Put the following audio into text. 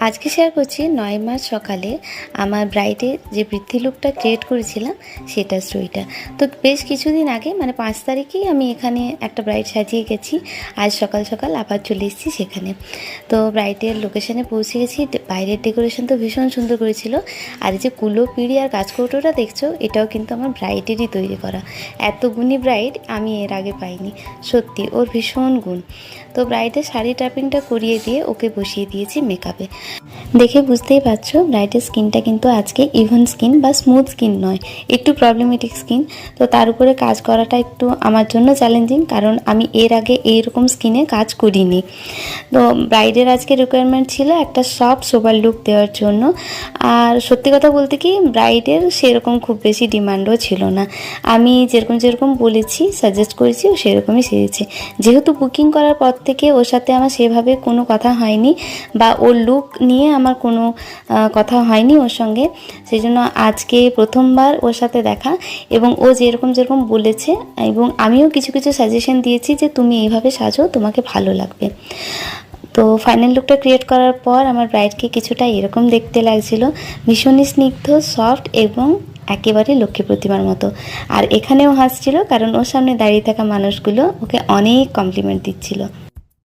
আজকে শেয়ার করছি 9 মার্চ সকালে আমার ব্রাইডের যে বৃদ্ধি লুকটা ক্রিয়েট করেছিলাম সেটা স্টোরিটা। তো বেশ কিছুদিন আগে মানে 5 তারিখেই আমি এখানে একটা ব্রাইড সাজিয়ে গেছি। আজ সকাল সকাল আবার চলে এসেছি সেখানে। তো ব্রাইডের লোকেশানে পৌঁছে গেছি। বাইরের ডেকোরেশন তো ভীষণ সুন্দর করেছিল। আর এই যে কুলো পিঁড়ি আর কাঁচকৌটোটা দেখছো, এটাও কিন্তু আমার ব্রাইডেরই তৈরি করা। এত গুণী ব্রাইড আমি এর আগে পাইনি। সত্যি ওর ভীষণ গুণ। তো ব্রাইডের শাড়ি ট্যাপিংটা করিয়ে দিয়ে ওকে বসিয়ে দিয়েছি মেকআপে। দেখে বুঝতেই পারছো ব্রাইডের স্কিনটা কিন্তু আজকে ইভেন স্কিন বা স্মুথ স্কিন নয়, একটু প্রবলেমেটিক স্কিন। তো তার উপরে কাজ করাটা একটু আমার জন্য চ্যালেঞ্জিং, কারণ আমি এর আগে এইরকম স্কিনে কাজ করিনি। তো ব্রাইডের আজকে রিকোয়ারমেন্ট ছিল একটা সফট সোবার লুক দেওয়ার জন্য। আর সত্যি কথা বলতে কি, ব্রাইডের সেরকম খুব বেশি ডিমান্ডও ছিল না। আমি যেরকম বলেছি, সাজেস্ট করেছি, ও সেরকমই সেরেছে। যেহেতু বুকিং করার পর থেকে ওর সাথে আমার সেভাবে কোনো কথা হয়নি, বা ওর লুক নিয়ে আমার কোনো কথা হয়নি ওর সঙ্গে। সেই জন্য আজকে প্রথমবার ওর সাথে দেখা, এবং ও যেরকম বলেছে, এবং আমিও কিছু সাজেশন দিয়েছি যে তুমি এইভাবে সাজো, তোমাকে ভালো লাগবে। তো ফাইনাল লুকটা ক্রিয়েট করার পর আমার ব্রাইডকে কিছুটা এরকম দেখতে লাগছিল, ভীষণই স্নিগ্ধ, সফট এবং একেবারে লক্ষ্মী প্রতিমার মতো। আর এখানেও হাসছিল, কারণ ওর সামনে দাঁড়িয়ে থাকা মানুষগুলো ওকে অনেক কমপ্লিমেন্ট দিচ্ছিল।